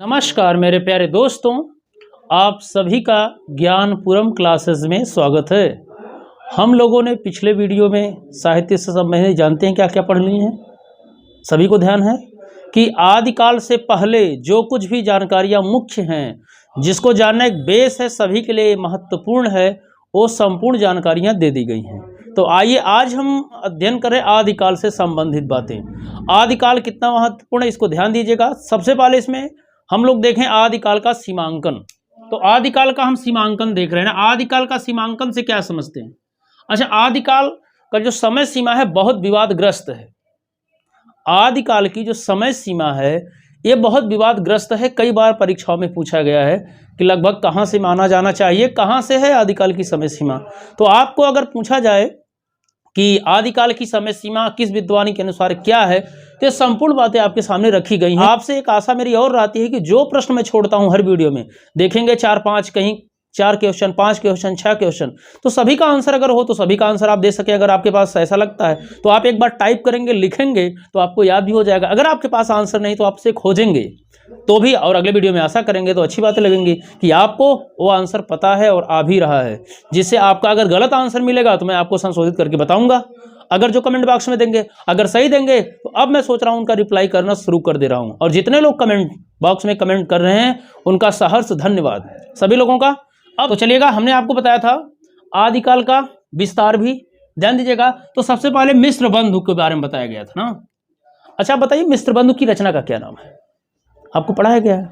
नमस्कार मेरे प्यारे दोस्तों, आप सभी का ज्ञानपुरम क्लासेस में स्वागत है। हम लोगों ने पिछले वीडियो में साहित्य से संबंधित जानते हैं क्या क्या पढ़ ली हैं। सभी को ध्यान है कि आदिकाल से पहले जो कुछ भी जानकारियां मुख्य हैं, जिसको जानना एक बेस है, सभी के लिए महत्वपूर्ण है, वो संपूर्ण जानकारियां दे दी गई हैं। तो आइए आज हम अध्ययन करें आदिकाल से संबंधित बातें। आदिकाल कितना महत्वपूर्ण है इसको ध्यान दीजिएगा। सबसे पहले इसमें हम लोग देखें आदिकाल का सीमांकन। तो आदिकाल का हम सीमांकन देख रहे हैं ना। आदिकाल का सीमांकन से क्या समझते हैं? अच्छा, आदिकाल का जो समय सीमा है बहुत विवादग्रस्त है। आदिकाल की जो समय सीमा है ये बहुत विवादग्रस्त है। कई बार परीक्षाओं में पूछा गया है कि लगभग कहाँ से माना जाना चाहिए, कहाँ से है आदिकाल की समय सीमा। तो आपको अगर पूछा जाए कि आदिकाल की समय सीमा किस विद्वानी के अनुसार क्या है, तो ये संपूर्ण बातें आपके सामने रखी गई हैं। आपसे एक आशा मेरी और रहती है कि जो प्रश्न मैं छोड़ता हूं हर वीडियो में, देखेंगे 4-5, कहीं 4 क्वेश्चन, 5 क्वेश्चन, 6 क्वेश्चन, तो सभी का आंसर अगर हो तो सभी का आंसर आप दे सके। अगर आपके पास ऐसा लगता है तो आप एक बार टाइप करेंगे, लिखेंगे, तो आपको याद भी हो जाएगा। अगर आपके पास आंसर नहीं तो आपसे खोजेंगे तो भी, और अगले वीडियो में आशा करेंगे तो अच्छी बातें लगेंगी कि आपको वो आंसर पता है और आ भी रहा है, जिससे आपका अगर गलत आंसर मिलेगा तो मैं आपको संशोधित करके बताऊंगा। अगर जो कमेंट बॉक्स में देंगे, अगर सही देंगे तो अब मैं सोच रहा हूं उनका रिप्लाई करना शुरू कर दे रहा हूं। और जितने लोग कमेंट बॉक्स में कमेंट कर रहे हैं उनका सहर्ष धन्यवाद सभी लोगों का। अब तो चलिएगा, हमने आपको बताया था आदिकाल का विस्तार भी ध्यान दीजिएगा। तो सबसे पहले मिस्र बंधु के बारे में बताया गया था ना। अच्छा बताइए, मिस्र बंधु की रचना का क्या नाम है? आपको पढ़ाया गया है।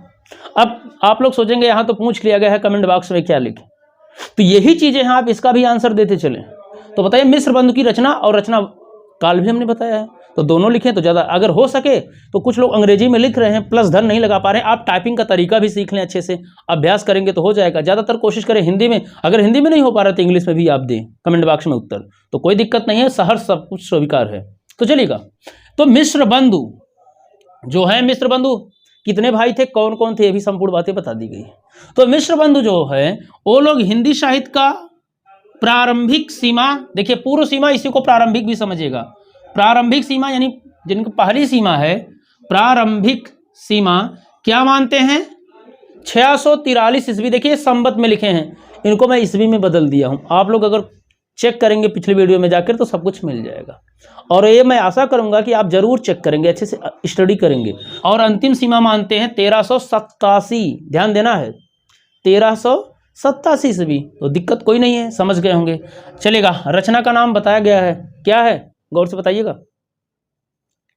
अब आप लोग सोचेंगे यहाँ तो पूछ लिया गया है, कमेंट बॉक्स में क्या लिखें, तो यही चीजें हैं, आप इसका भी आंसर देते चलें। तो बताइए, मिस्र बंधु की रचना और रचना काल भी हमने बताया है, तो दोनों लिखें तो ज़्यादा। अगर हो सके तो कुछ लोग अंग्रेजी में लिख रहे हैं, प्लस धन नहीं लगा पा रहे हैं, आप टाइपिंग का तरीका भी सीख लें, अच्छे से अभ्यास करेंगे तो हो जाएगा। ज़्यादातर कोशिश करें हिंदी में, अगर हिंदी में नहीं हो पा रहा तो इंग्लिश में भी आप दें कमेंट बॉक्स में उत्तर, तो कोई दिक्कत नहीं है, सहर्ष सब कुछ स्वीकार है। तो चलिएगा, तो मिस्र बंधु जो है, मिस्र बंधु कितने भाई थे, कौन कौन थे, ये भी संपूर्ण बातें बता दी गई। तो मिस्र बंधु जो है वो लोग हिंदी साहित्य का प्रारंभिक सीमा, देखिए पूर्व सीमा, इसी को प्रारंभिक भी समझिएगा। प्रारंभिक सीमा यानी जिनकी पहली सीमा है, प्रारंभिक सीमा क्या मानते हैं? 643 ईस्वी। देखिए संवत में लिखे हैं, इनको मैं ईस्वी में बदल दिया हूं। आप लोग अगर चेक करेंगे पिछले वीडियो में जाकर तो सब कुछ मिल जाएगा। और ये मैं आशा करूंगा कि आप जरूर चेक करेंगे, अच्छे से स्टडी करेंगे। और अंतिम सीमा मानते हैं 1387, ध्यान देना है, 1387 ईस्वी। तो दिक्कत कोई नहीं है, समझ गए होंगे। चलेगा, रचना का नाम बताया गया है, क्या है गौर से बताइएगा?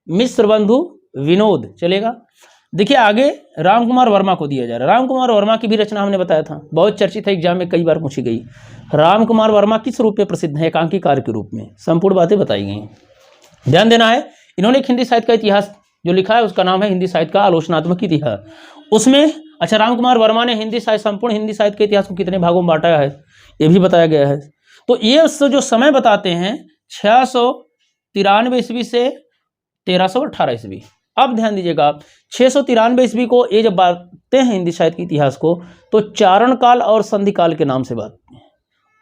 मिस्र बंधु विनोद। चलेगा, देखिए आगे राम कुमार वर्मा को दिया जा रहा है। राम कुमार वर्मा की भी रचना हमने बताया था, बहुत चर्चित है, एग्जाम में कई बार पूछी गई। राम कुमार वर्मा किस रूप में प्रसिद्ध है? एकांकीकार के रूप में। संपूर्ण बातें बताई गई, ध्यान देना है। इन्होंने एक हिंदी साहित्य का इतिहास जो लिखा है उसका नाम है हिंदी साहित्य का आलोचनात्मक इतिहास। उसमें अच्छा, राम कुमार वर्मा ने हिंदी साहित्य, संपूर्ण हिंदी साहित्य के इतिहास को कितने भागों में बांटा है ये भी बताया गया है। तो ये जो समय बताते हैं 693 ईस्वी से 1318 ईस्वी। अब ध्यान दीजिएगा, 693 ईस्वी को ये जब बांटते हैं हिंदी साहित्य के इतिहास को, तो चारण काल और संधि काल के नाम से बांटते हैं।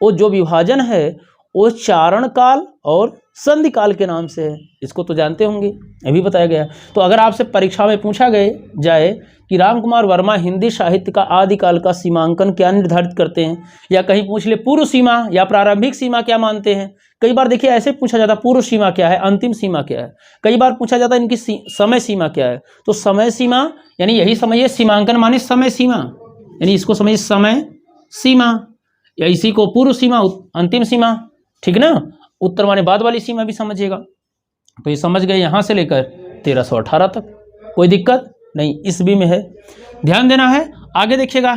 वो जो विभाजन है वो चारण काल और संधि काल के नाम से है, इसको तो जानते होंगे, ये भी बताया गया। तो अगर आपसे परीक्षा में पूछा जाए कि राम कुमार वर्मा हिंदी साहित्य का आदिकाल का सीमांकन क्या निर्धारित करते हैं, या कहीं पूछ ले पूर्व सीमा या प्रारंभिक सीमा क्या मानते हैं, कई बार देखिए ऐसे पूछा जाता है पूर्व सीमा क्या है, अंतिम सीमा क्या है, कई बार पूछा जाता है इनकी समय सीमा क्या है। तो समय सीमा यानी यही समझिए, सीमांकन माने समय सीमा, यानी इसको समझिए समय सीमा, या इसी को पूर्व सीमा, अंतिम सीमा, ठीक ना। उत्तर माने बाद वाली सीमा भी समझिएगा। तो ये समझ गए, यहां से लेकर 1318 तक कोई दिक्कत नहीं, ईस्वी में है, ध्यान देना है। आगे देखिएगा,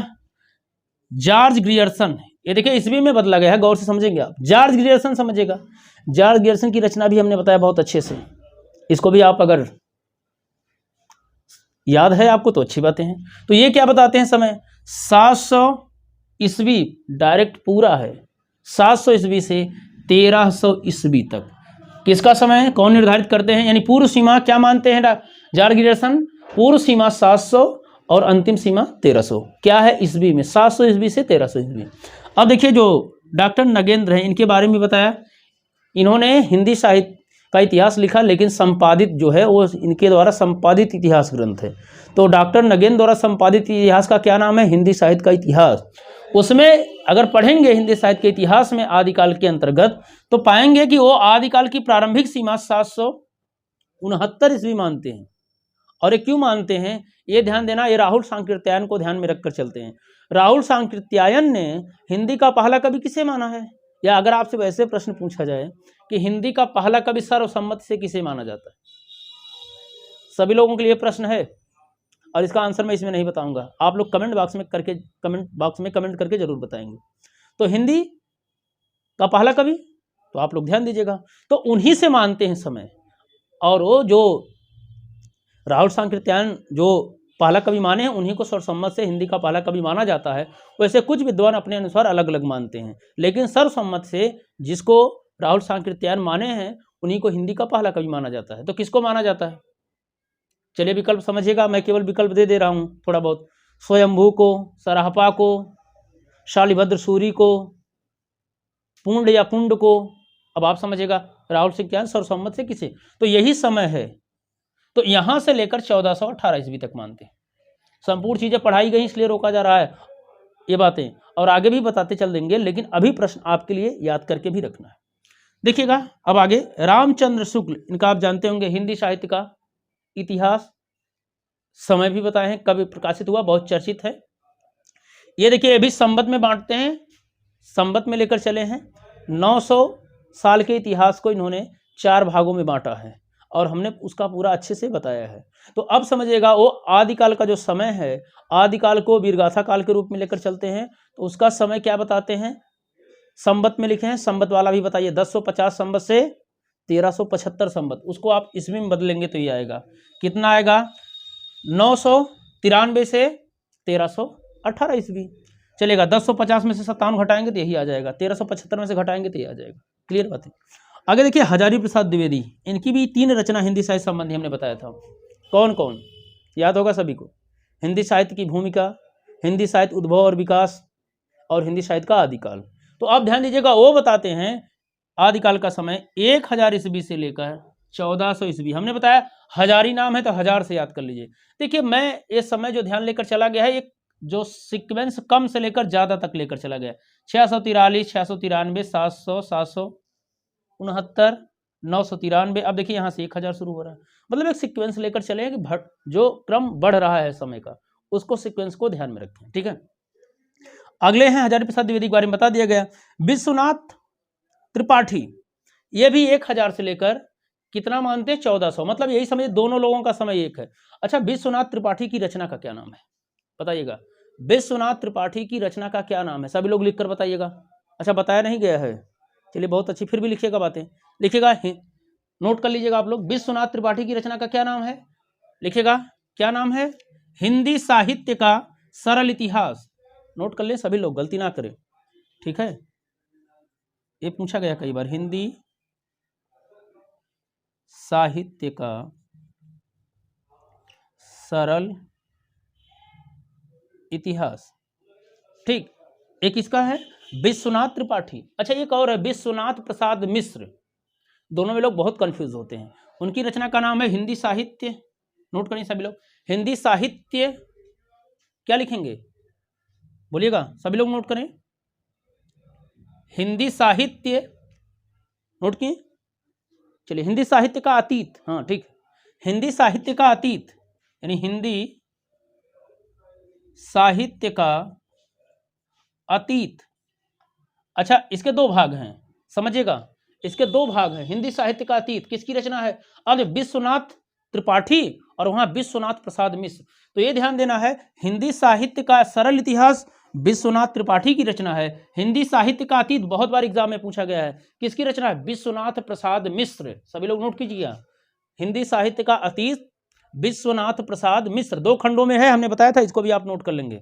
जॉर्ज ग्रियर्सन, ये देखिए ईस्वी में बदला गया है, गौर से समझेंगे आप। जॉर्ज ग्रियर्सन समझिएगा, जॉर्ज ग्रियर्सन की रचना भी हमने बताया बहुत अच्छे से, इसको भी आप अगर याद है आपको तो अच्छी बातें हैं। तो ये क्या बताते हैं समय? 700 ईस्वी डायरेक्ट पूरा है, 700 ईस्वी से 1300 ईस्वी तक किसका समय है, कौन निर्धारित करते हैं? यानी पूर्व सीमा क्या मानते हैं जॉर्ज ग्रियर्सन? पूर्व सीमा 700 और अंतिम सीमा 1300 क्या है ईस्वी में, 700 ईस्वी से 1300 ईस्वी। अब देखिए जो डॉक्टर नगेंद्र हैं, इनके बारे में बताया, इन्होंने हिंदी साहित्य का इतिहास लिखा, लेकिन संपादित जो है वो इनके द्वारा संपादित इतिहास ग्रंथ है। तो डॉक्टर नगेन द्वारा संपादित इतिहास का क्या नाम है? हिंदी साहित्य का इतिहास। उसमें अगर पढ़ेंगे हिंदी साहित्य के इतिहास में आदिकाल के अंतर्गत, तो पाएंगे कि वो आदिकाल की प्रारंभिक सीमा 769 ईस्वी मानते हैं। और ये क्यों मानते हैं, ये ध्यान देना, ये राहुल सांकृत्यायन को ध्यान में रखकर चलते हैं। राहुल सांकृत्यायन ने हिंदी का पहला कवि किसे माना है? या अगर आपसे वैसे प्रश्न पूछा जाए कि हिंदी का पहला कवि सर्वसम्मति से किसे माना जाता है, सभी लोगों के लिए प्रश्न है और इसका आंसर मैं इसमें नहीं बताऊंगा, आप लोग कमेंट बॉक्स में कमेंट करके जरूर बताएंगे। तो हिंदी का पहला कवि, तो आप लोग ध्यान दीजिएगा, तो उन्हीं से मानते हैं समय। और वो जो राहुल सांकृत्यायन जो पहला कवि माने हैं, उन्हीं को सर्वसम्मत से हिंदी का पहला कवि माना जाता है। वैसे कुछ विद्वान अपने अनुसार अलग अलग मानते हैं, लेकिन सर्वसम्मत से जिसको राहुल सांकृत्यायन माने हैं, उन्हीं को हिंदी का पहला कवि माना जाता है। तो किसको माना जाता है? चलिए विकल्प समझिएगा, मैं केवल विकल्प दे दे रहा हूँ थोड़ा बहुत। स्वयंभू को, सराहपा को, शालिभद्र सूरी को, पुंड या पुंड को। अब आप समझिएगा राहुल सांकृत्यायन सर्वसम्मत से किसे, तो यही समय है। तो यहां से लेकर 1418 ईस्वी तक मानते हैं। संपूर्ण चीजें पढ़ाई गई इसलिए रोका जा रहा है ये बातें, और आगे भी बताते चल देंगे, लेकिन अभी प्रश्न आपके लिए याद करके भी रखना है। देखिएगा अब आगे, रामचंद्र शुक्ल, इनका आप जानते होंगे, हिंदी साहित्य का इतिहास, समय भी बताए हैं, कब प्रकाशित हुआ, बहुत चर्चित है। ये देखिए ये भी संवत में बांटते हैं, संवत में लेकर चले हैं। 900 साल के इतिहास को इन्होंने 4 भागों में बांटा है और हमने उसका पूरा अच्छे से बताया है। तो अब समझिएगा, वो आदिकाल का जो समय है, आदिकाल को वीरगाथा काल के रूप में लेकर चलते हैं, तो उसका समय क्या बताते हैं, संवत में लिखे हैं। संवत वाला भी बताइए, 1050 संवत से 1375 संवत, उसको आप ईस्वी में बदलेंगे तो ये आएगा, कितना आएगा, 993 से 1318 ईस्वी। चलेगा, 1050 में से 57 घटाएंगे तो यही आ जाएगा, 1375 में से घटाएंगे तो यही आ जाएगा। क्लियर बात है। आगे देखिए, हजारी प्रसाद द्विवेदी, इनकी भी 3 रचना हिंदी साहित्य संबंधी हमने बताया था। कौन कौन, याद होगा सभी को? हिंदी साहित्य की भूमिका, हिंदी साहित्य उद्भव और विकास, और हिंदी साहित्य का आदिकाल। तो आप ध्यान दीजिएगा, वो बताते हैं आदिकाल का समय 1000 ईस्वी से लेकर 1400 ईस्वी। हमने बताया हजारी नाम है तो 1000 से याद कर लीजिए। देखिए मैं ये समय जो ध्यान लेकर चला गया है, एक जो सीक्वेंस कम से लेकर ज्यादा तक लेकर चला गया, 643, 693, 700, 769, 993। अब देखिए यहाँ से 1000 शुरू हो रहा है, मतलब एक सीक्वेंस लेकर चले कि जो क्रम बढ़ रहा है समय का, उसको सीक्वेंस को ध्यान में रखें। ठीक है, अगले हैं हजारी प्रसाद द्विवेदी के बारे में बता दिया गया। विश्वनाथ त्रिपाठी, ये भी 1000 से लेकर कितना मानते हैं, 1400, मतलब यही समझ, दोनों लोगों का समय एक है। अच्छा, विश्वनाथ त्रिपाठी की रचना का क्या नाम है, बताइएगा। विश्वनाथ त्रिपाठी की रचना का क्या नाम है, सभी लोग लिखकर बताइएगा। अच्छा, बताया नहीं गया है, चलिए बहुत अच्छी, फिर भी लिखिएगा, बातें लिखिएगा, नोट कर लीजिएगा आप लोग। विश्वनाथ त्रिपाठी की रचना का क्या नाम है, लिखिएगा, क्या नाम है, हिंदी साहित्य का सरल इतिहास। नोट कर ले सभी लोग, गलती ना करें, ठीक है, ये पूछा गया कई बार, हिंदी साहित्य का सरल इतिहास। ठीक, एक इसका है विश्वनाथ त्रिपाठी। अच्छा, एक और है विश्वनाथ प्रसाद मिश्र, दोनों में लोग बहुत कंफ्यूज होते हैं। उनकी रचना का नाम है हिंदी साहित्य, नोट करें सभी लोग, हिंदी साहित्य, क्या लिखेंगे बोलिएगा, सभी लोग नोट करें, हिंदी साहित्य, नोट किए, चलिए, हिंदी साहित्य का अतीत, हाँ ठीक, हिंदी साहित्य का अतीत, यानी हिंदी साहित्य का अतीत। अच्छा, इसके 2 भाग हैं, समझिएगा, इसके 2 भाग हैं। हिंदी साहित्य का अतीत किसकी रचना है, अब विश्वनाथ त्रिपाठी और वहां विश्वनाथ प्रसाद मिश्र। तो ये ध्यान देना है, हिंदी साहित्य का सरल इतिहास विश्वनाथ त्रिपाठी की रचना है। हिंदी साहित्य का अतीत बहुत बार एग्जाम में पूछा गया है, किसकी रचना है, विश्वनाथ प्रसाद मिश्र। सभी लोग नोट कीजिएगा, हिंदी साहित्य का अतीत विश्वनाथ प्रसाद मिश्र, 2 खंडों में है, हमने बताया था, इसको भी आप नोट कर लेंगे।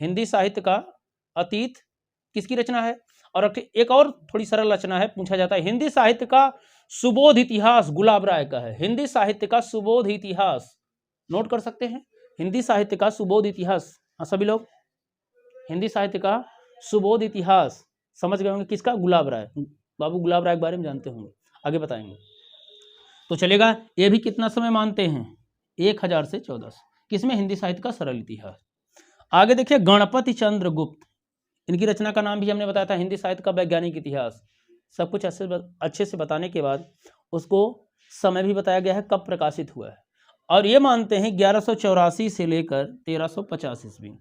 हिंदी साहित्य का अतीत किसकी रचना है, और एक और थोड़ी सरल रचना है, पूछा जाता है, हिंदी साहित्य का सुबोध इतिहास गुलाब राय का है। हिंदी साहित्य का सुबोध इतिहास, नोट कर सकते हैं, हिंदी साहित्य का सुबोध इतिहास। हाँ सभी लोग, हिंदी साहित्य का सुबोध इतिहास समझ गए होंगे, किसका, गुलाब राय, बाबू गुलाब राय के बारे में जानते होंगे, आगे बताएंगे। तो चलेगा, ये भी कितना समय मानते हैं, 1000 से 1400। किसमें, हिंदी साहित्य का सरल इतिहास। आगे देखिए गणपति चंद्र गुप्त, इनकी रचना का नाम भी हमने बताया था, हिंदी साहित्य का वैज्ञानिक इतिहास। सब कुछ अच्छे से बताने के बाद उसको समय भी बताया गया है, कब प्रकाशित हुआ है। और ये मानते हैं 1184 से लेकर 1350 ईस्वी।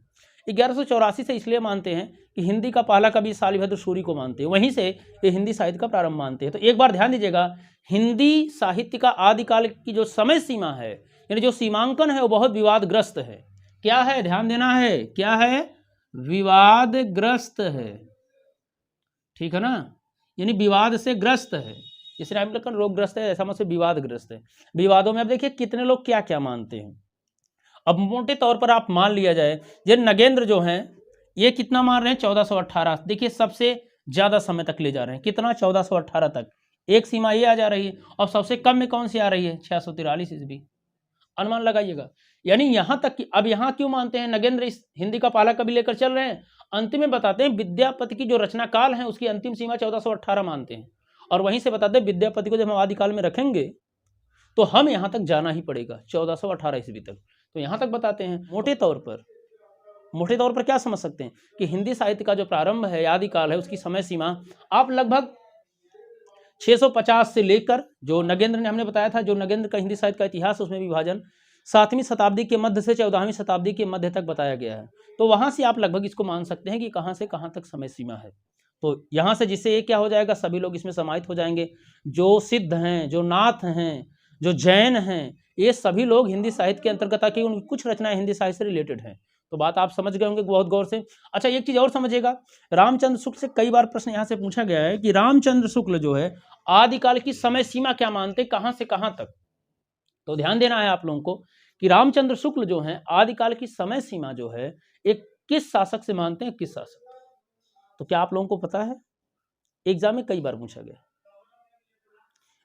1184 से इसलिए मानते हैं कि हिंदी का पहला कवि शालिभद्र सूरी को मानते हैं, वहीं से ये हिंदी साहित्य का प्रारंभ मानते हैं। तो एक बार ध्यान दीजिएगा, हिंदी साहित्य का आदिकाल की जो समय सीमा है, यानी जो सीमांकन है, वो बहुत विवादग्रस्त है। क्या है, ध्यान देना है, क्या है, विवादग्रस्त है, ठीक है ना, यानी विवाद से ग्रस्त है। इस रामलखन रोगग्रस्त है, ऐसा मतलब विवादग्रस्त है। विवादों में अब देखिए कितने लोग क्या क्या मानते हैं। अब मोटे तौर पर आप मान लिया जाए, ये नगेंद्र जो हैं ये कितना मान रहे हैं, 1418। देखिए सबसे ज्यादा समय तक ले जा रहे हैं, कितना, 1418 तक। एक सीमा ये आ जा रही है, और सबसे कम में कौन सी आ रही है, 643 ईस्वी। अनुमान लगाइएगा, यानी यहां तक कि अब यहां क्यों मानते हैं नगेंद्र इस हिंदी का पहला कवि लेकर चल रहे हैं। अंतिम में बताते हैं विद्यापति की जो रचना काल है उसकी अंतिम सीमा 1418 मानते हैं, और वहीं से बताते हैं विद्यापति को जब हम आदिकाल में रखेंगे तो हम यहां तक जाना ही पड़ेगा 1418 ईस्वी तक। तो यहां तक बताते हैं। मोटे तौर पर क्या समझ सकते हैं कि हिंदी साहित्य का जो प्रारंभ है, आदिकाल है, उसकी समय सीमा आप लगभग 650 से लेकर, जो नगेंद्र ने हमने बताया था, जो नगेंद्र का हिंदी साहित्य का इतिहास उसमें विभाजन 7वीं शताब्दी के मध्य से 14वीं शताब्दी के मध्य तक बताया गया है। तो वहां से आप लगभग इसको मान सकते हैं कि कहां से कहां तक समय सीमा है। तो यहां से जिससे ये क्या हो जाएगा, सभी लोग इसमें समाहित हो जाएंगे, जो सिद्ध हैं, जो नाथ हैं, जो जैन हैं, ये सभी लोग हिंदी साहित्य के अंतर्गत आके उनकी कुछ रचनाएं हिंदी साहित्य से रिलेटेड हैं। तो बात आप समझ गए होंगे बहुत गौर से। अच्छा, एक चीज और समझिएगा, रामचंद्र शुक्ल से कई बार प्रश्न यहां से पूछा गया है कि रामचंद्र शुक्ल जो है आदिकाल की समय सीमा क्या मानते, कहां से कहां तक। तो ध्यान देना है आप लोगों को कि रामचंद्र शुक्ल जो है आदिकाल की समय सीमा जो है एक किस शासक से मानते हैं, किस शासक। तो क्या आप लोगों को पता है, एग्जाम में कई बार पूछा गया।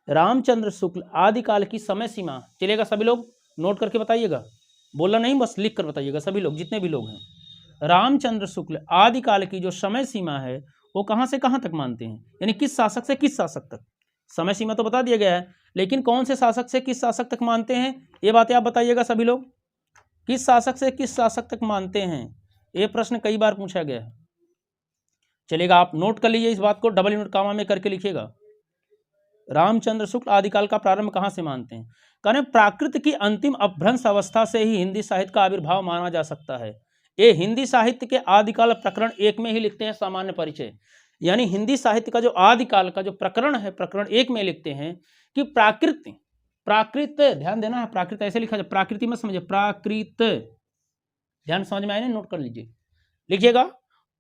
रामचंद्र शुक्ल आदिकाल की समय सीमा, चलेगा, सभी लोग नोट करके बताइएगा, बोलना नहीं, बस लिख कर बताइएगा सभी लोग, जितने भी लोग हैं। रामचंद्र शुक्ल आदिकाल की जो समय सीमा है वो कहां से कहां तक मानते हैं, यानी किस शासक से किस शासक तक। समय सीमा तो बता दिया गया है, लेकिन कौन से शासक से किस शासक तक मानते हैं, ये बातें आप बताइएगा सभी लोग। किस शासक से किस शासक तक मानते हैं, ये प्रश्न कई बार पूछा गया है। चलेगा, आप नोट कर लीजिए इस बात को, डबल यूनिट कामा में करके लिखिएगा। रामचंद्र शुक्ल आदिकाल का प्रारंभ कहां से मानते हैं, कहने प्राकृत की अंतिम अपभ्रंश अवस्था से ही हिंदी साहित्य का आविर्भाव माना जा सकता है। ये हिंदी साहित्य के आदिकाल प्रकरण 1 में ही लिखते हैं, सामान्य परिचय, यानी हिंदी साहित्य का जो आदिकाल का जो प्रकरण है, प्रकरण 1 में लिखते हैं कि प्राकृत, ध्यान देना है, प्राकृत ऐसे लिखा जाए, प्राकृति में समझिए, प्राकृत, ध्यान समझ में आए ना, नोट कर लीजिए, लिखिएगा,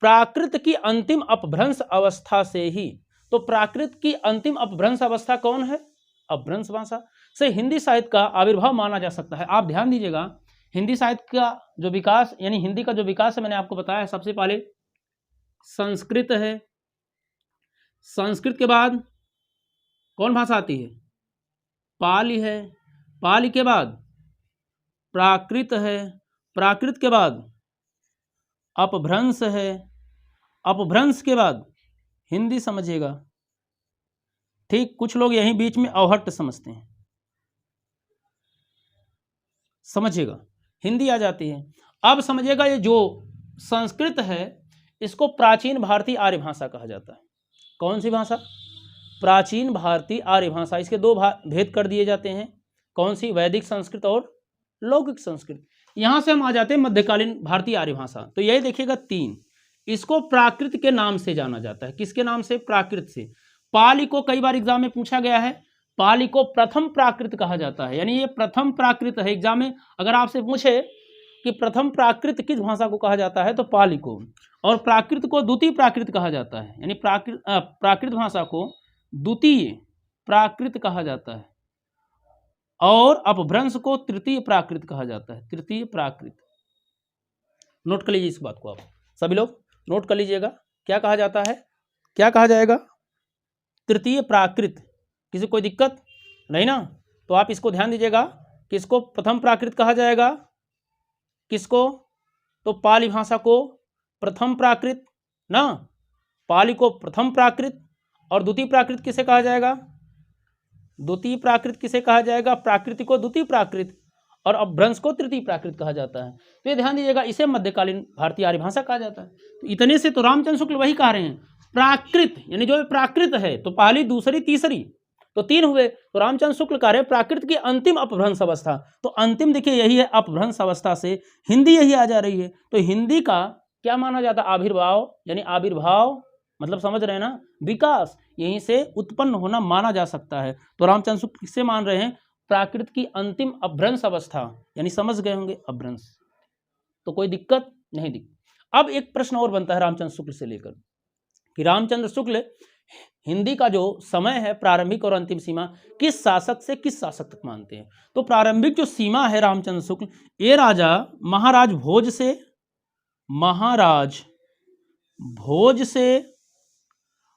प्राकृत की अंतिम अपभ्रंश अवस्था से ही। तो प्राकृत की अंतिम अपभ्रंश अवस्था कौन है, अपभ्रंश भाषा से हिंदी साहित्य का आविर्भाव माना जा सकता है। आप ध्यान दीजिएगा, हिंदी साहित्य का जो विकास, यानी हिंदी का जो विकास है, मैंने आपको बताया है, सबसे पहले संस्कृत है, संस्कृत के बाद कौन भाषा आती है, पाली है, पाली के बाद प्राकृत है, प्राकृत के बाद अपभ्रंश है, अपभ्रंश के बाद हिंदी समझिएगा, ठीक। कुछ लोग यहीं बीच में अवहट्ट समझते हैं, समझिएगा, हिंदी आ जाती है। अब समझिएगा, ये जो संस्कृत है इसको प्राचीन भारतीय आर्य भाषा कहा जाता है। कौन सी भाषा, प्राचीन भारतीय आर्य भाषा। इसके दो भेद कर दिए जाते हैं, कौन सी, वैदिक संस्कृत और लौकिक संस्कृत। यहां से हम आ जाते हैं मध्यकालीन भारतीय आर्य भाषा। तो यही देखिएगा 3, इसको प्राकृत के नाम से जाना जाता है। किसके नाम से, प्राकृत से। पाली को कई बार एग्जाम में पूछा गया है, पाली को प्रथम प्राकृत कहा जाता है, यानी ये प्रथम प्राकृत है। एग्जाम में अगर आपसे पूछे कि प्रथम प्राकृत किस भाषा को कहा जाता है, तो पाली को, और प्राकृत को द्वितीय प्राकृत कहा जाता है, यानी प्राकृत भाषा को द्वितीय प्राकृत कहा जाता है, और अपभ्रंश को तृतीय प्राकृत कहा जाता है, तृतीय प्राकृत। नोट कर लीजिए इस बात को, आप सभी लोग नोट कर लीजिएगा, क्या कहा जाता है, क्या कहा जाएगा, तृतीय प्राकृत। किसी कोई दिक्कत नहीं ना, तो आप इसको ध्यान दीजिएगा, किसको प्रथम प्राकृत कहा जाएगा, किसको, तो पाली भाषा को प्रथम प्राकृत ना, पाली को प्रथम प्राकृत, और द्वितीय प्राकृत किसे कहा जाएगा, द्वितीय प्राकृत किसे कहा जाएगा? प्राकृत को द्वितीय प्राकृत और अपभ्रंश को तृतीय प्राकृत कहा जाता है। तो ये ध्यान दीजिएगा, इसे मध्यकालीन भारतीय आर्य भाषा कहा जाता है। तो इतने से तो रामचंद्र शुक्ल वही कह रहे हैं, प्राकृत यानी जो प्राकृत है, तो पहली दूसरी तीसरी तो 3 हुए। तो रामचंद्र शुक्ल कह रहे हैं प्राकृत की अंतिम अपभ्रंश अवस्था। तो अंतिम देखिए यही है, अपभ्रंश अवस्था से हिंदी यही आ जा रही है। तो हिंदी का क्या माना जाता है? आविर्भाव, यानी आविर्भाव मतलब समझ रहे हैं ना, विकास यहीं से उत्पन्न होना माना जा सकता है। तो रामचंद्र शुक्ल किससे मान रहे हैं? प्राकृत की अंतिम अपभ्रंश अवस्था, यानी समझ गए होंगे अपभ्रंश। तो कोई दिक्कत नहीं दिख। अब एक प्रश्न और बनता है रामचंद्र शुक्ल से लेकर कि रामचंद्र शुक्ल हिंदी का जो समय है प्रारंभिक और अंतिम सीमा किस शासक से किस शासक तक मानते हैं? तो प्रारंभिक जो सीमा है रामचंद्र शुक्ल, ये राजा महाराज भोज से, महाराज भोज से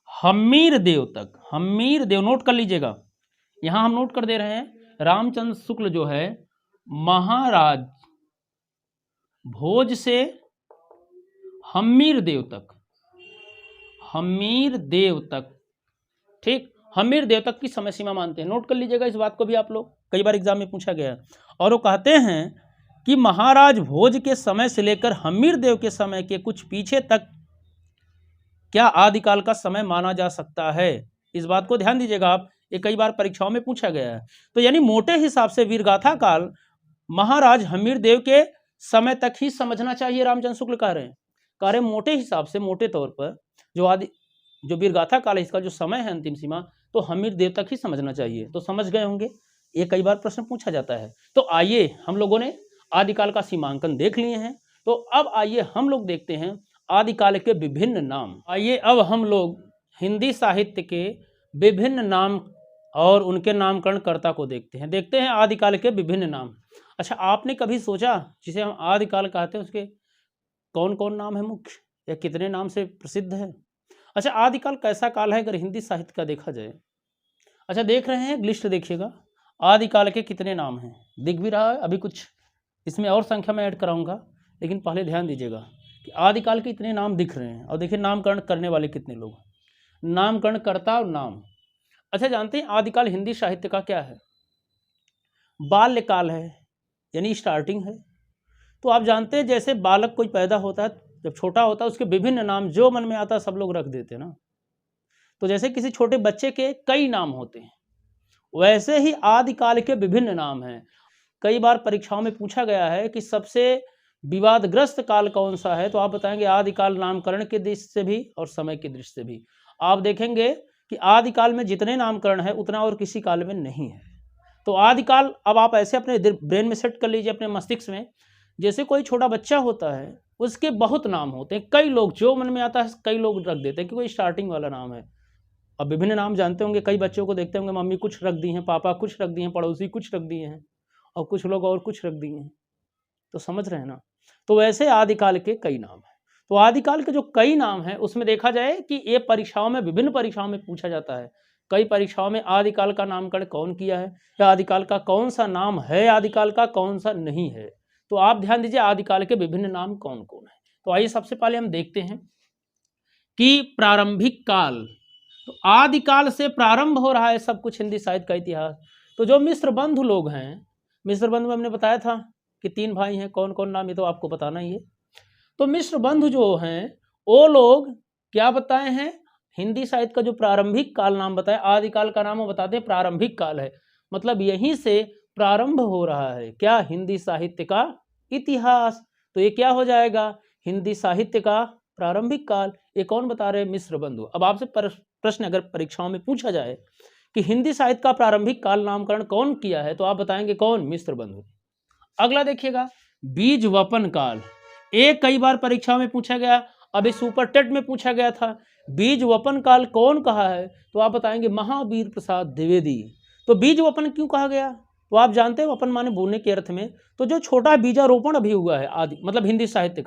हम्मीर देव तक, हम्मीर देव नोट कर लीजिएगा, यहां हम नोट कर दे रहे हैं, रामचंद्र शुक्ल जो है महाराज भोज से हम्मीर देव तक, हम्मीर देव तक, ठीक, हम्मीर देव तक की समय सीमा मानते हैं। नोट कर लीजिएगा इस बात को भी आप लोग, कई बार एग्जाम में पूछा गया है। और वो कहते हैं कि महाराज भोज के समय से लेकर हम्मीर देव के समय के कुछ पीछे तक क्या आदिकाल का समय माना जा सकता है? इस बात को ध्यान दीजिएगा आप, ये कई बार परीक्षाओं में पूछा गया है। तो यानी मोटे हिसाब से वीरगाथा काल महाराज हम्मीर देव के समय तक ही समझना चाहिए। रामचंद्र शुक्ल कह रहे हैं मोटे हिसाब से, मोटे तौर पर जो वीरगाथा काल है इसका जो समय है अंतिम सीमा, तो हम्मीर देव तक ही समझना चाहिए। तो समझ गए होंगे, ये कई बार प्रश्न पूछा जाता है। तो आइए हम लोगों ने आदिकाल का सीमांकन देख लिए हैं, तो अब आइए हम लोग देखते हैं आदिकाल के विभिन्न नाम। आइए अब हम लोग हिंदी साहित्य के विभिन्न नाम और उनके नामकरण कर्ता को देखते हैं आदिकाल के विभिन्न नाम। अच्छा, आपने कभी सोचा जिसे हम आदिकाल कहते हैं उसके कौन कौन नाम है मुख्य, या कितने नाम से प्रसिद्ध है? अच्छा, आदिकाल कैसा काल है अगर हिंदी साहित्य का देखा जाए? अच्छा, देख रहे हैं, लिस्ट देखिएगा, आदिकाल के कितने नाम हैं, दिख भी रहा है। अभी कुछ इसमें और संख्या में ऐड कराऊंगा, लेकिन पहले ध्यान दीजिएगा कि आदिकाल के इतने नाम दिख रहे हैं। और देखिए नामकरण करने वाले कितने लोग, नामकरण कर्ता और नाम। अच्छा, जानते हैं आदिकाल हिंदी साहित्य का क्या है? बाल्यकाल है, यानी स्टार्टिंग है। तो आप जानते हैं जैसे बालक कोई पैदा होता है, जब छोटा होता है उसके विभिन्न नाम जो मन में आता है सब लोग रख देते हैं ना। तो जैसे किसी छोटे बच्चे के कई नाम होते हैं, वैसे ही आदिकाल के विभिन्न नाम हैं। कई बार परीक्षाओं में पूछा गया है कि सबसे विवादग्रस्त काल कौन सा है, तो आप बताएंगे आदिकाल नामकरण के दृष्टि से भी और समय की दृष्टि से भी। आप देखेंगे कि आदिकाल में जितने नामकरण है उतना और किसी काल में नहीं है। तो आदिकाल अब आप ऐसे अपने ब्रेन में सेट कर लीजिए, अपने मस्तिष्क में, जैसे कोई छोटा बच्चा होता है उसके बहुत नाम होते हैं, कई लोग जो मन में आता है कई लोग रख देते हैं कि कोई स्टार्टिंग वाला नाम है। अब विभिन्न नाम जानते होंगे, कई बच्चों को देखते होंगे मम्मी कुछ रख दी हैं, पापा कुछ रख दिए हैं, पड़ोसी कुछ रख दिए हैं, और कुछ लोग और कुछ रख दिए हैं। तो समझ रहे हैं ना। तो वैसे आदिकाल के कई नाम हैं। तो आदिकाल के जो कई नाम हैं उसमें देखा जाए कि ये परीक्षाओं में, विभिन्न परीक्षाओं में पूछा जाता है। कई परीक्षाओं में आदिकाल का नामकरण कौन किया है, या आदिकाल का कौन सा नाम है, आदिकाल का कौन सा नहीं है। तो आप ध्यान दीजिए आदिकाल के विभिन्न नाम कौन कौन है। तो आइए सबसे पहले हम देखते हैं कि प्रारंभिक काल। तो आदिकाल से प्रारंभ हो रहा है सब कुछ हिंदी साहित्य का इतिहास। तो जो मिश्र बंधु लोग हैं, मिश्र बंधु में हमने बताया था कि 3 भाई हैं, कौन कौन नाम, ये तो आपको बताना ही है। तो मिश्र बंधु जो हैं वो लोग क्या बताए हैं, हिंदी साहित्य का जो प्रारंभिक काल नाम बताया, आदिकाल का नाम वो बताते हैं प्रारंभिक काल है, मतलब यहीं से प्रारंभ हो रहा है क्या, हिंदी साहित्य का इतिहास। तो ये क्या हो जाएगा, हिंदी साहित्य का प्रारंभिक काल। ये कौन बता रहे हैं, मिश्र बंधु। अब आपसे प्रश्न अगर परीक्षाओं में पूछा जाए कि हिंदी साहित्य का प्रारंभिक काल नामकरण कौन किया है, तो आप बताएंगे कौन, मिश्र बंधु। अगला देखिएगा बीज वपन काल, एक कई बार परीक्षा में पूछा गया, अभी सुपर टेट में पूछा गया था, बीज वपन काल कौन कहा है, तो आप बताएंगे महावीर प्रसाद द्विवेदी। तो बीज वपन क्यों कहा गया, तो आप जानते हैं वपन माने बोने के अर्थ में, तो जो छोटा बीजारोपण अभी हुआ है आदि, मतलब हिंदी साहित्य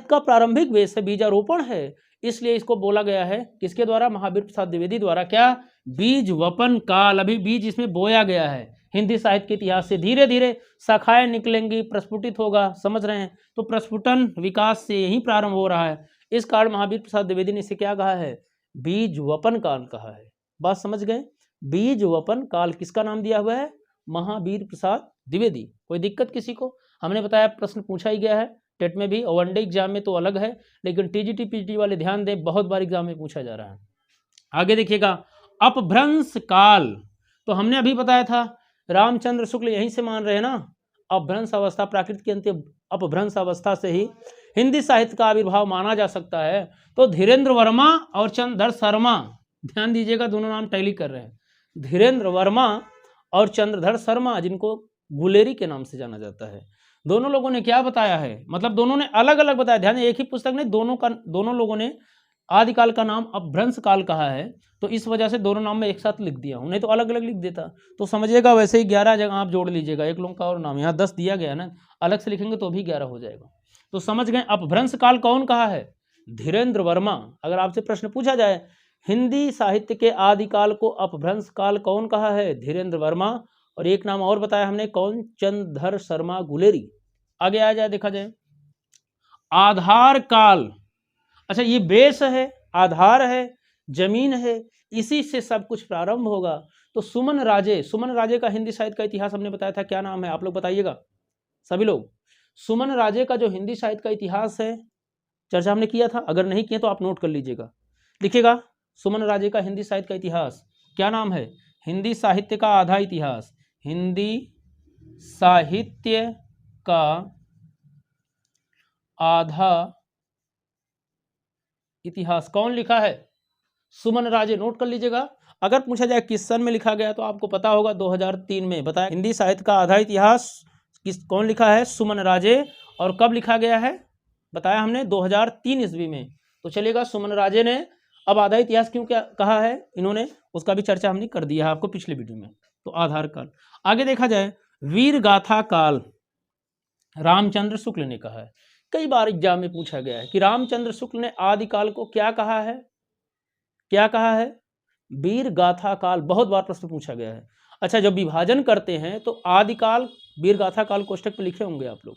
का प्रारंभिक वेश है बीजारोपण है, इसलिए इसको बोला गया है किसके द्वारा, महावीर प्रसाद द्विवेदी द्वारा, क्या, बीज वपन काल। अभी बीज इसमें बोया गया है। हिंदी साहित्य के इतिहास से धीरे धीरे शाखाएं निकलेंगी, प्रस्फुटित होगा, समझ रहे हैं। तो प्रस्फुटन विकास से यही प्रारंभ हो रहा है। इस कारण महावीर प्रसाद द्विवेदी ने इसे क्या कहा है, बीज वपन काल कहा है। बात समझ गए। बीज वपन काल किसका नाम दिया हुआ है? महावीर प्रसाद द्विवेदी। कोई दिक्कत किसी को? हमने बताया प्रश्न पूछा ही गया है टेट में भी, और वनडे एग्जाम में तो अलग है, लेकिन टीजीटी पीजीटी वाले ध्यान दें, बहुत बार एग्जाम में पूछा जा रहा है। आगे देखिएगा, अपभ्रंश काल, तो हमने अभी बताया था रामचंद्र शुक्ल यहीं से मान रहे हैं ना, अपभ्रंश अवस्था, प्राकृत की अंतिम अपभ्रंश अवस्था से ही हिंदी साहित्य का आविर्भाव माना जा सकता है। तो धीरेन्द्र वर्मा और चंद्रधर शर्मा, ध्यान दीजिएगा दोनों नाम टैली कर रहे हैं, धीरेन्द्र वर्मा और चंद्रधर शर्मा, जिनको गुलेरी के नाम से जाना जाता है। दोनों लोगों ने क्या बताया है, मतलब दोनों ने अलग अलग बताया, ध्यान, एक ही पुस्तक ने दोनों लोगों ने आदिकाल का नाम अपभ्रंश काल कहा है, तो इस वजह से दोनों नाम में एक साथ लिख दिया हूं, नहीं तो अलग अलग लिख देता। तो समझिएगा, वैसे ही 11 जगह आप जोड़ लीजिएगा, एक लोगों का और नाम, यहाँ 10 दिया गया ना, अलग से लिखेंगे तो भी 11 हो जाएगा। तो समझ गए अपभ्रंश काल कौन कहा है? धीरेन्द्र वर्मा। अगर आपसे प्रश्न पूछा जाए हिंदी साहित्य के आदिकाल को अपभ्रंश काल कौन कहा है? धीरेन्द्र वर्मा, और एक नाम और बताया हमने, कौन? चंद्रधर शर्मा गुलेरी। आगे आ जाए, देखा जाए, आधार काल। अच्छा, ये बेस है, आधार है, जमीन है, इसी से सब कुछ प्रारंभ होगा। तो सुमन राजे का हिंदी साहित्य का इतिहास हमने बताया था, क्या नाम है आप लोग बताइएगा सभी लोग। सुमन राजे का जो हिंदी साहित्य का इतिहास है, चर्चा हमने किया था, अगर नहीं किया तो आप नोट कर लीजिएगा, लिखिएगा, सुमन राजे का हिंदी साहित्य का इतिहास क्या नाम है? हिंदी साहित्य का आधा इतिहास, हिंदी साहित्य का आधा इतिहास कौन लिखा है? सुमन राजे। नोट कर लीजिएगा, अगर पूछा जाए किस सन में लिखा गया तो आपको पता होगा 2003 में। बताया हिंदी साहित्य का आधा इतिहास कौन लिखा है? सुमन राजे। और कब लिखा गया है? बताया हमने 2003 ईस्वी में। तो चलिएगा, सुमन राजे ने अब आधा इतिहास क्यों क्या कहा है इन्होंने, उसका भी चर्चा हमने कर दिया है आपको पिछले वीडियो में। तो आधार काल। आगे देखा जाए, वीर गाथा काल रामचंद्र शुक्ल ने कहा है। कई बार एग्जाम में पूछा गया है कि रामचंद्र शुक्ल ने आदिकाल को क्या कहा है? क्या कहा है? वीर गाथा काल। बहुत बार प्रश्न पूछा गया है। अच्छा, जब विभाजन करते हैं तो आदिकाल वीर गाथा काल कोष्टक पे लिखे होंगे आप लोग,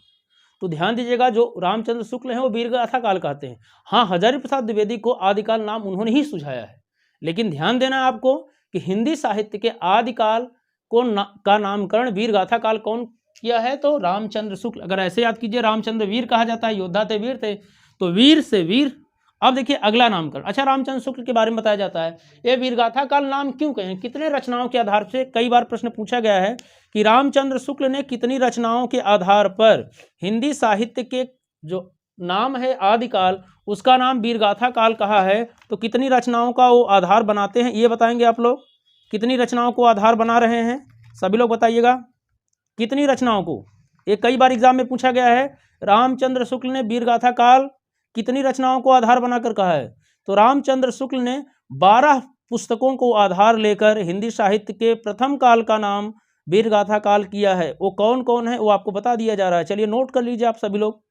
तो ध्यान दीजिएगा, जो रामचंद्र शुक्ल हैं वो वीर गाथा काल कहते हैं। हाँ, हजारी प्रसाद द्विवेदी को आदिकाल नाम उन्होंने ही सुझाया है, लेकिन ध्यान देना आपको कि हिंदी साहित्य के आदिकाल का नामकरण वीर गाथा काल कौन किया है? तो रामचंद्र शुक्ल। अगर ऐसे याद कीजिए, रामचंद्र वीर कहा जाता है, योद्धा थे, वीर थे, तो वीर से वीर। अब देखिए अगला नामकरण। अच्छा, रामचंद्र शुक्ल के बारे में बताया जाता है, ये वीरगाथा काल नाम क्यों कहें? कितने रचनाओं के आधार से, कई बार प्रश्न पूछा गया है कि रामचंद्र शुक्ल ने कितनी रचनाओं के आधार पर हिंदी साहित्य के जो नाम है आदिकाल, उसका नाम वीरगाथा काल कहा है। तो कितनी रचनाओं का वो आधार बनाते हैं, ये बताएंगे आप लोग। कितनी रचनाओं को आधार बना रहे हैं सभी लोग बताइएगा, कितनी रचनाओं को? ये कई बार एग्जाम में पूछा गया है, रामचंद्र शुक्ल ने वीरगाथा काल कितनी रचनाओं को आधार बनाकर कहा है? तो रामचंद्र शुक्ल ने 12 पुस्तकों को आधार लेकर हिंदी साहित्य के प्रथम काल का नाम वीरगाथा काल किया है। वो कौन कौन है वो आपको बता दिया जा रहा है, चलिए नोट कर लीजिए आप सभी लोग।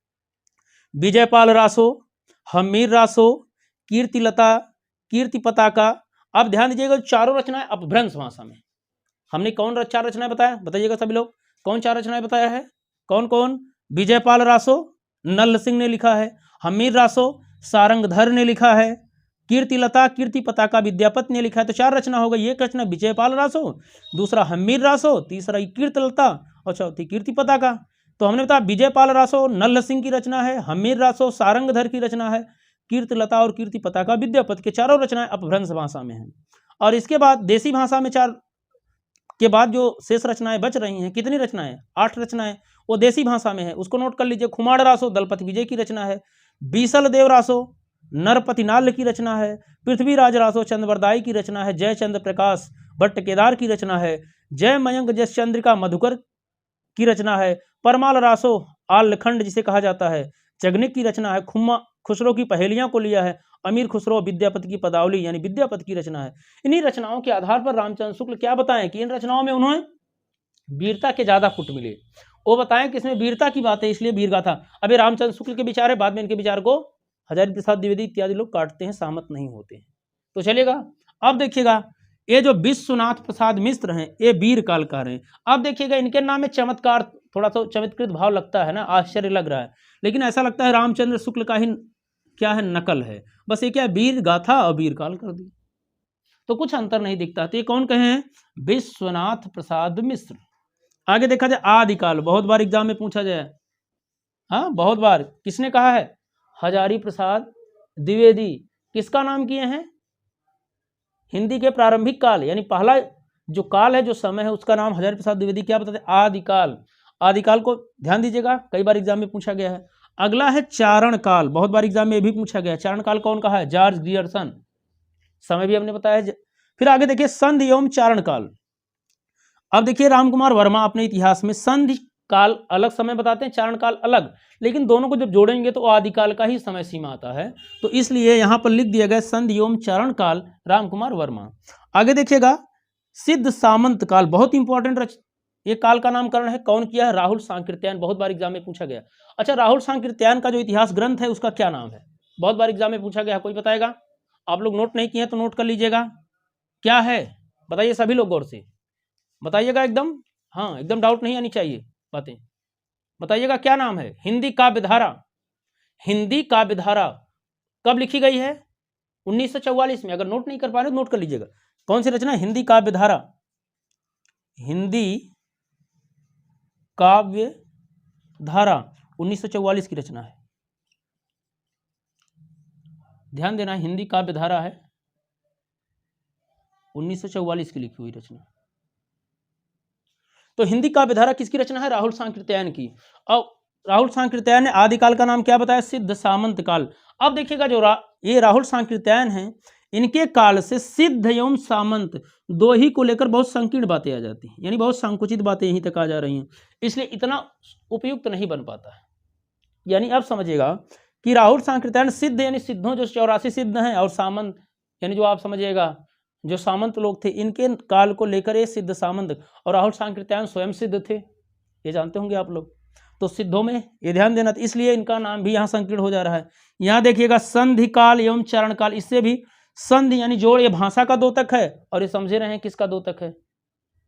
विजयपाल रासो, हमीर रासो, कीर्तिलता, कीर्ति पताका। अब ध्यान दीजिएगा, चारों रचनाएं अपभ्रंश भाषा में। हमने कौन 4 रचनाएं बताया, बताइएगा सभी लोग, कौन 4 रचनाएं बताया है? कौन कौन? विजयपाल रासो नल्ल सिंह ने लिखा है, हमीर रासो सारंगधर ने लिखा है, कीर्तिलता कीर्ति पताका विद्यापति ने लिखा है। तो 4 रचना हो गई। एक रचना विजयपाल रासो, दूसरा हमीर रासो, तीसरा कीर्तिलता और चौथी कीर्ति पताका। तो हमने बताया विजयपाल रासो नल्ल सिंह की रचना है, हमीर रासो सारंगधर की रचना है, कीर्तिलता और कीर्ति पताका विद्यापति के चारों रचनाएं अपभ्रंश भाषा में हैं। और इसके बाद देसी भाषा में 4 के बाद जो शेष रचनाएं बच रही हैं, कितनी रचनाएं? 8 रचनाएं, वो देसी भाषा में है, उसको नोट कर लीजिए। खुमाड़ रासो दलपति विजय की रचना है, बीसल देव रासो नरपति नाल्य की रचना है, पृथ्वीराज रासो चंद्रवरदाई की रचना है, जयचंद्र प्रकाश भट्ट केदार की रचना है, जय मयंक जसचंद्रिका मधुकर की रचना है, परमाल रासो आल्लखंड जिसे कहा जाता है जगनिक की रचना है, खुसरो की पहेलियां को लिया है, अमीर खुसरो विद्यापति की पदावली यानी विद्यापति की रचना है। इन्हीं रचनाओं के आधार पर रामचंद्र शुक्ल क्या बताएं कि इन रचनाओं में उन्होंने वीरता के ज्यादा पुट मिले, वो बताएं कि इसमें वीरता की बात है, इसलिए वीरगाथा। अभी रामचंद्र शुक्ल के विचार है, बाद में इनके विचार को हजारी प्रसाद द्विवेदी इत्यादि लोग काटते हैं, सहमत नहीं होते हैं। तो चलेगा, अब देखिएगा, ये जो विश्वनाथ प्रसाद मिश्र हैं, ये वीर कालकार हैं। अब देखिएगा, इनके नाम में चमत्कार, थोड़ा सा चमत्कृत भाव लगता है ना, आश्चर्य लग रहा है, लेकिन ऐसा लगता है रामचंद्र शुक्ल का ही क्या है, नकल है। बस ये क्या, वीर गाथा और वीर काल कर दी। तो कुछ अंतर नहीं दिखता। तो ये कौन कहे हैं? विश्वनाथ प्रसाद मिश्र। आगे देखा जाए आदिकाल, बहुत बार एग्जाम में पूछा जाए, हाँ बहुत बार। किसने कहा है? हजारी प्रसाद द्विवेदी। किसका नाम किए हैं? हिंदी के प्रारंभिक काल, यानी पहला जो काल है, जो समय है, उसका नाम हजारी प्रसाद द्विवेदी क्या बताते हैं? आदिकाल। आदिकाल को ध्यान दीजिएगा, कई बार एग्जाम में पूछा गया है। अगला है चारण काल, बहुत बार एग्जाम में भी पूछा गया है। चारण काल कौन कहा है? George Grierson. समय भी हमने बताया। फिर आगे देखिए संधि एवं चारण काल। अब देखिए रामकुमार वर्मा अपने इतिहास में संधि काल अलग समय बताते हैं, चारण काल अलग, लेकिन दोनों को जब जोड़ेंगे तो आदिकाल का ही समय सीमा आता है। तो इसलिए यहां पर लिख दिया गया संधि एवं चारण काल, रामकुमार वर्मा। आगे देखिएगा सिद्ध सामंत काल, बहुत इंपॉर्टेंट ये काल का नामकरण है। कौन किया है? राहुल सांकृत्यायन। बहुत बार एग्जाम में पूछा गया। अच्छा, राहुल सांकृत्यायन का जो इतिहास ग्रंथ है उसका क्या नाम है? बहुत बार एग्जाम में पूछा गया, कोई बताएगा? आप लोग नोट नहीं किए तो नोट कर लीजिएगा। क्या है बताइए, सभी लोग गौर से बताइएगा एकदम, हाँ एकदम डाउट नहीं आनी चाहिए बातें। बताइएगा क्या नाम है? हिंदी काव्य धारा। हिंदी काव्य धारा कब लिखी गई है? 1944 में। अगर नोट नहीं कर पा रहे तो नोट कर लीजिएगा। कौन सी रचना? हिंदी काव्य धारा। हिंदी काव्य धारा 1944 की रचना है। ध्यान देना, हिंदी काव्य धारा है 1944 की लिखी हुई रचना। तो हिंदी काव्य धारा किसकी रचना है? राहुल सांकृत्यायन की। अब राहुल सांकृत्यायन ने आदिकाल का नाम क्या बताया? सिद्ध सामंत काल। अब देखिएगा जो ये राहुल सांकृत्यायन हैं, इनके काल से सिद्ध एवं सामंत दो ही को लेकर बहुत संकीर्ण बातें आ जाती हैं, यानी बहुत संकुचित बातें यहीं तक आ जा रही हैं, इसलिए इतना उपयुक्त नहीं बन पाता है। यानी अब समझिएगा कि राहुल सांकृत्यायन सिद्ध यानी सिद्धों जो 84 सिद्ध हैं, और सामंत यानी जो आप समझिएगा जो सामंत लोग थे, इनके काल को लेकर ये सिद्ध सामंत, और राहुल सांकृत्यायन स्वयं सिद्ध थे, ये जानते होंगे आप लोग। तो सिद्धों में ये ध्यान देना, इसलिए इनका नाम भी यहाँ संकीर्ण हो जा रहा है। यहाँ देखिएगा संधि काल एवं चरण काल, इससे भी संधि यानी जोड़, ये भाषा का द्योतक है, और ये समझे रहे हैं किसका द्योतक है,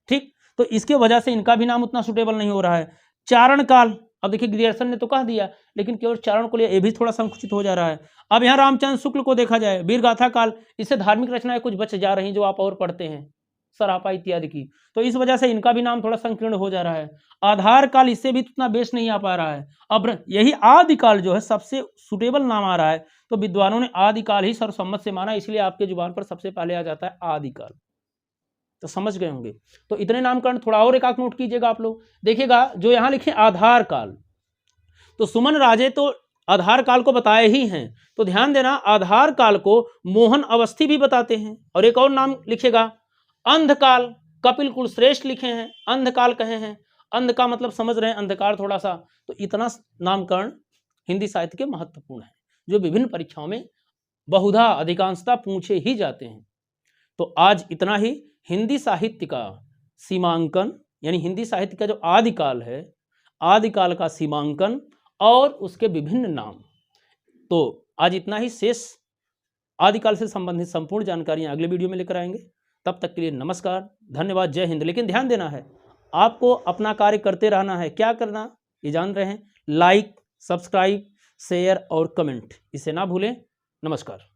ठीक। तो इसके वजह से इनका भी नाम उतना सुटेबल नहीं हो रहा है। चारण काल, अब देखिए ग्रियर्सन ने तो कह दिया, लेकिन केवल चारण को लिए ये भी थोड़ा संकुचित हो जा रहा है। अब यहाँ रामचंद्र शुक्ल को देखा जाए, वीर गाथा काल, इससे धार्मिक रचनाएं कुछ बच जा रही जो आप और पढ़ते हैं, सरापा इत्यादि की, तो इस वजह से इनका भी नाम थोड़ा संकीर्ण हो जा रहा है। आधार काल, इससे भी उतना बेस नहीं आ पा रहा है। अब यही आदिकाल जो है सबसे सुटेबल नाम आ रहा है, तो विद्वानों ने आदिकाल ही सर्वसम्मत से माना, इसलिए आपके जुबान पर सबसे पहले आ जाता है आदिकाल। तो समझ गए होंगे। तो इतने नामकरण, थोड़ा और एक नोट कीजिएगा आप लोग। देखिएगा जो यहां लिखे आधार काल, तो सुमन राजे तो आधार काल को बताए ही हैं, तो ध्यान देना आधार काल को मोहन अवस्थी भी बताते हैं। और एक और नाम लिखेगा अंधकाल, कपिल कुलश्रेष्ठ लिखे हैं, अंधकाल कहे हैं। अंध का मतलब समझ रहे हैं, अंधकार थोड़ा सा। तो इतना नामकरण हिंदी साहित्य के महत्वपूर्ण है, जो विभिन्न परीक्षाओं में बहुधा अधिकांशता पूछे ही जाते हैं। तो आज इतना ही। हिंदी साहित्य का सीमांकन, यानी हिंदी साहित्य का जो आदिकाल है, आदिकाल का सीमांकन और उसके विभिन्न नाम, तो आज इतना ही। शेष आदिकाल से संबंधित संपूर्ण जानकारियां अगले वीडियो में लेकर आएंगे। तब तक के लिए नमस्कार, धन्यवाद, जय हिंद। लेकिन ध्यान देना है, आपको अपना कार्य करते रहना है। क्या करना ये जान रहे हैं? लाइक, सब्सक्राइब, शेयर और कमेंट, इसे ना भूलें। नमस्कार।